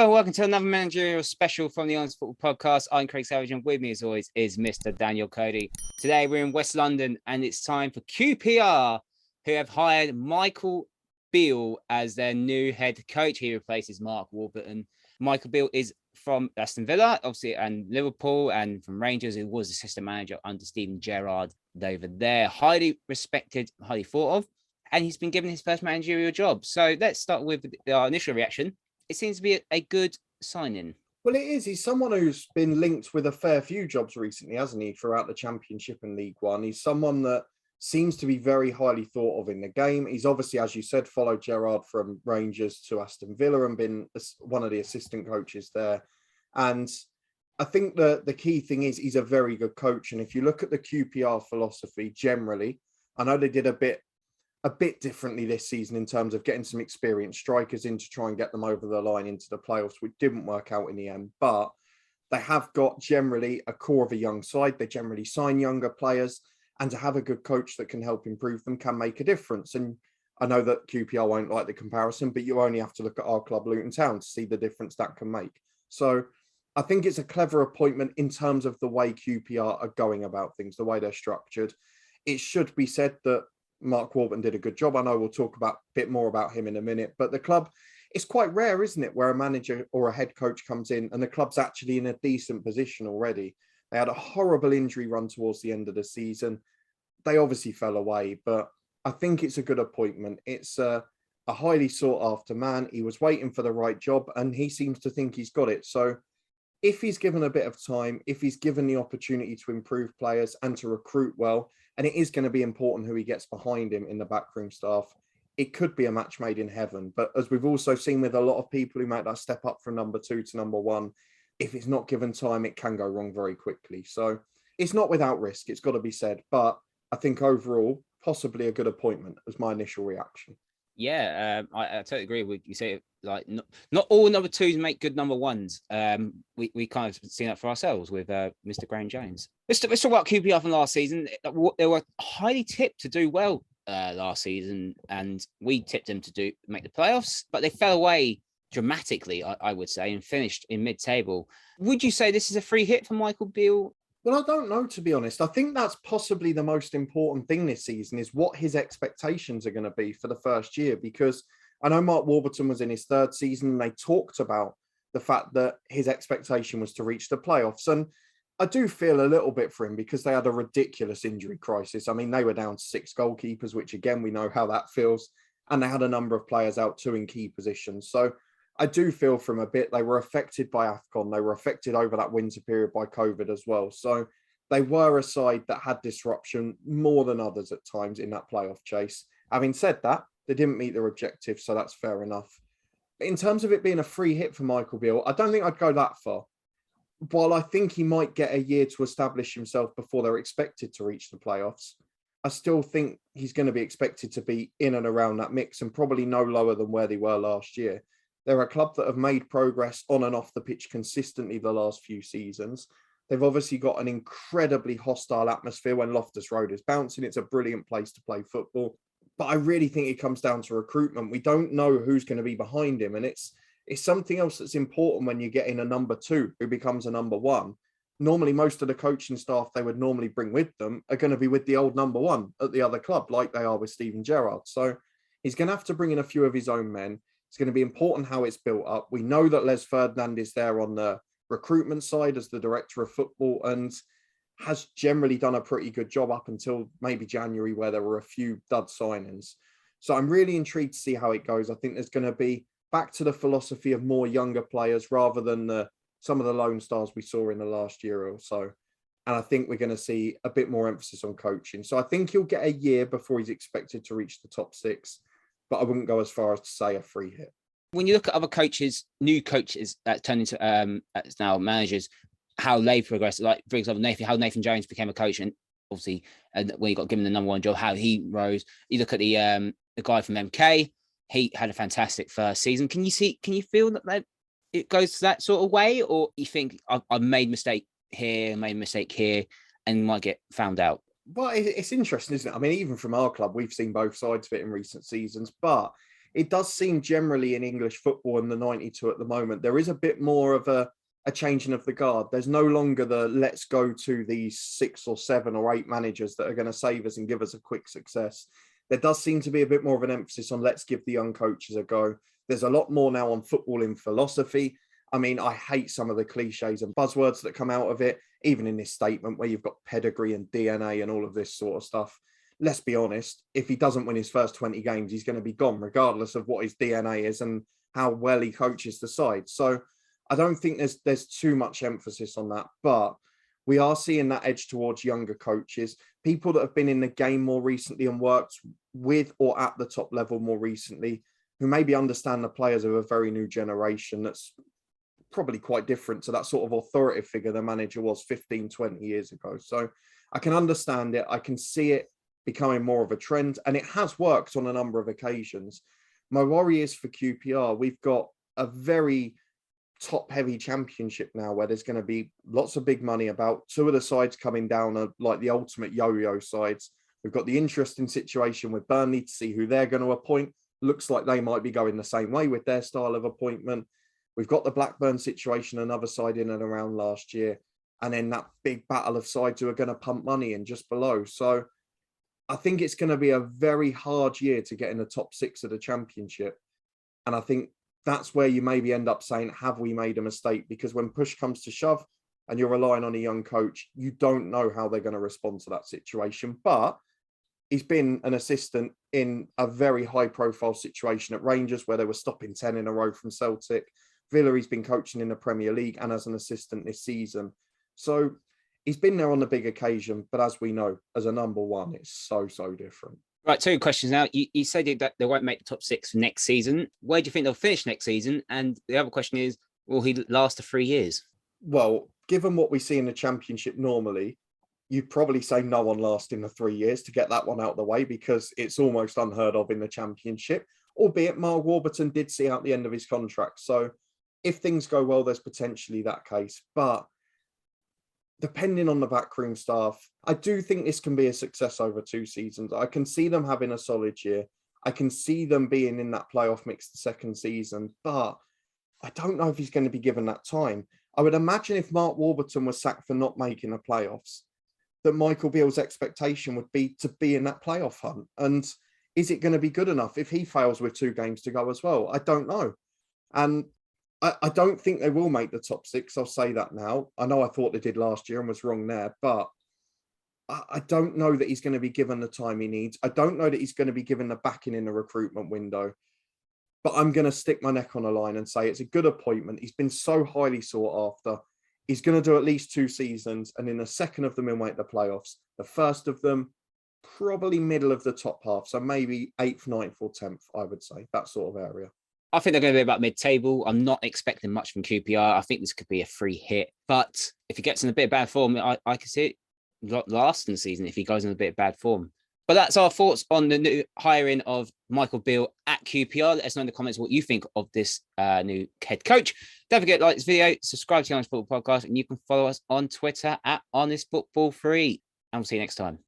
Hello and welcome to another managerial special from the Honest Football Podcast. I'm Craig Savage and with me as always is Mr. Daniel Cody. Today we're in West London and it's time for QPR, who have hired Michael Beale as their new head coach. He replaces Mark Warburton. Michael Beale is from Aston Villa, obviously, and Liverpool, and from Rangers, who was assistant manager under Steven Gerrard over there. Highly respected, highly thought of, and he's been given his first managerial job. So let's start with our initial reaction. It seems to be a good signing. Well, it is. He's someone who's been linked with a fair few jobs recently, hasn't he, throughout the Championship and League One. He's someone that seems to be very highly thought of in the game. He's obviously, as you said, followed Gerrard from Rangers to Aston Villa and been one of the assistant coaches there. And I think the key thing is he's a very good coach. And if you look at the QPR philosophy generally, I know they did a bit differently this season in terms of getting some experienced strikers in to try and get them over the line into the playoffs, which didn't work out in the end. But they have got generally a core of a young side. They generally sign younger players, and to have a good coach that can help improve them can make a difference. And I know that QPR won't like the comparison, but you only have to look at our club, Luton Town, to see the difference that can make. So I think it's a clever appointment in terms of the way QPR are going about things, the way they're structured. It should be said that Mark Warburton did a good job. I know we'll talk a bit more about him in a minute, but the club, it's quite rare, isn't it, where a manager or a head coach comes in and the club's actually in a decent position already. They had a horrible injury run towards the end of the season. They obviously fell away, but I think it's a good appointment. It's a highly sought after man. He was waiting for the right job and he seems to think he's got it. So if he's given a bit of time, if he's given the opportunity to improve players and to recruit well, and it is going to be important who he gets behind him in the backroom staff, it could be a match made in heaven. But as we've also seen with a lot of people who make that step up from number 2 to number 1, if it's not given time, it can go wrong very quickly. So it's not without risk, it's got to be said. But I think overall, possibly a good appointment was my initial reaction. Yeah, I totally agree with you. Say like not all number 2s make good number 1s. We kind of seen that for ourselves with Mr. Graham Jones. Let's talk about QPR from last season. They were highly tipped to do well last season, and we tipped them to make the playoffs, but they fell away dramatically, I would say, and finished in mid-table. Would you say this is a free hit for Michael Beale? Well, I don't know, to be honest. I think that's possibly the most important thing this season is what his expectations are going to be for the first year, because I know Mark Warburton was in his 3rd season and they talked about the fact that his expectation was to reach the playoffs. And I do feel a little bit for him because they had a ridiculous injury crisis. I mean, they were down to 6 goalkeepers, which again, we know how that feels. And they had a number of players out too in key positions. So I do feel for them a bit. They were affected by AFCON. They were affected over that winter period by COVID as well. So they were a side that had disruption more than others at times in that playoff chase. Having said that, they didn't meet their objectives, so that's fair enough. In terms of it being a free hit for Michael Beale, I don't think I'd go that far. While I think he might get a year to establish himself before they're expected to reach the playoffs, I still think he's going to be expected to be in and around that mix and probably no lower than where they were last year. They're a club that have made progress on and off the pitch consistently the last few seasons. They've obviously got an incredibly hostile atmosphere when Loftus Road is bouncing. It's a brilliant place to play football. But I really think it comes down to recruitment. We don't know who's going to be behind him. And it's something else that's important when you get in a number 2 who becomes a number 1. Normally, most of the coaching staff they would normally bring with them are going to be with the old number 1 at the other club, like they are with Steven Gerrard. So he's going to have to bring in a few of his own men. It's going to be important how it's built up. We know that Les Ferdinand is there on the recruitment side as the director of football and has generally done a pretty good job up until maybe January, where there were a few dud signings. So I'm really intrigued to see how it goes. I think there's going to be back to the philosophy of more younger players rather than some of the lone stars we saw in the last year or so. And I think we're going to see a bit more emphasis on coaching. So I think he'll get a year before he's expected to reach the top 6. But I wouldn't go as far as to say a free hit. When you look at other coaches, new coaches that turn into as now managers, how they progress, like for example, how Nathan Jones became a coach, and obviously, and when he got given the number 1 job, how he rose. You look at the guy from MK, he had a fantastic first season. Can you feel that it goes that sort of way, or you think I've made a mistake here, and might get found out? Well, it's interesting, isn't it? I mean, even from our club, we've seen both sides of it in recent seasons, but it does seem generally in English football in the 92 at the moment, there is a bit more of a changing of the guard. There's no longer the let's go to these 6 or 7 or 8 managers that are going to save us and give us a quick success. There does seem to be a bit more of an emphasis on let's give the young coaches a go. There's a lot more now on football in philosophy. I mean, I hate some of the cliches and buzzwords that come out of it, even in this statement where you've got pedigree and DNA and all of this sort of stuff. Let's be honest, if he doesn't win his first 20 games, he's going to be gone, regardless of what his DNA is and how well he coaches the side. So I don't think there's too much emphasis on that, but we are seeing that edge towards younger coaches, people that have been in the game more recently and worked with or at the top level more recently, who maybe understand the players of a very new generation that's probably quite different to that sort of authoritative figure the manager was 15, 20 years ago. So I can understand it. I can see it becoming more of a trend, and it has worked on a number of occasions. My worry is for QPR, we've got a very top-heavy championship now where there's going to be lots of big money about. 2 of the sides coming down are like the ultimate yo-yo sides. We've got the interesting situation with Burnley to see who they're going to appoint. Looks like they might be going the same way with their style of appointment. We've got the Blackburn situation, another side in and around last year, and then that big battle of sides who are going to pump money in just below. So I think it's going to be a very hard year to get in the top 6 of the championship. And I think that's where you maybe end up saying, have we made a mistake? Because when push comes to shove and you're relying on a young coach, you don't know how they're going to respond to that situation. But he's been an assistant in a very high profile situation at Rangers where they were stopping 10 in a row from Celtic. Villa, he's been coaching in the Premier League and as an assistant this season. So he's been there on the big occasion, but as we know, as a number one, it's so different. Right, 2 questions now. You said that they won't make the top 6 for next season. Where do you think they'll finish next season? And the other question is, will he last the 3 years? Well, given what we see in the Championship normally, you'd probably say no one lasts in the 3 years to get that one out of the way, because it's almost unheard of in the Championship, albeit Mark Warburton did see out the end of his contract. So if things go well, there's potentially that case. But depending on the backroom staff, I do think this can be a success over 2 seasons. I can see them having a solid year. I can see them being in that playoff mix the second season, but I don't know if he's going to be given that time. I would imagine if Mark Warburton was sacked for not making the playoffs, that Michael Beale's expectation would be to be in that playoff hunt. And is it going to be good enough if he fails with 2 games to go as well? I don't know. And I don't think they will make the top 6. I'll say that now. I know I thought they did last year and was wrong there, but I don't know that he's going to be given the time he needs. I don't know that he's going to be given the backing in the recruitment window, but I'm going to stick my neck on the line and say it's a good appointment. He's been so highly sought after. He's going to do at least 2 seasons, and in the second of them, he'll make the playoffs. The first of them, probably middle of the top half. So maybe 8th, 9th or 10th, I would say, that sort of area. I think they're going to be about mid-table. I'm not expecting much from QPR. I think this could be a free hit. But if he gets in a bit of bad form, I can see it lasting the season if he goes in a bit of bad form. But that's our thoughts on the new hiring of Michael Beale at QPR. Let us know in the comments what you think of this new head coach. Don't forget to like this video, subscribe to the Honest Football Podcast, and you can follow us on Twitter at Honest Football 3. And we'll see you next time.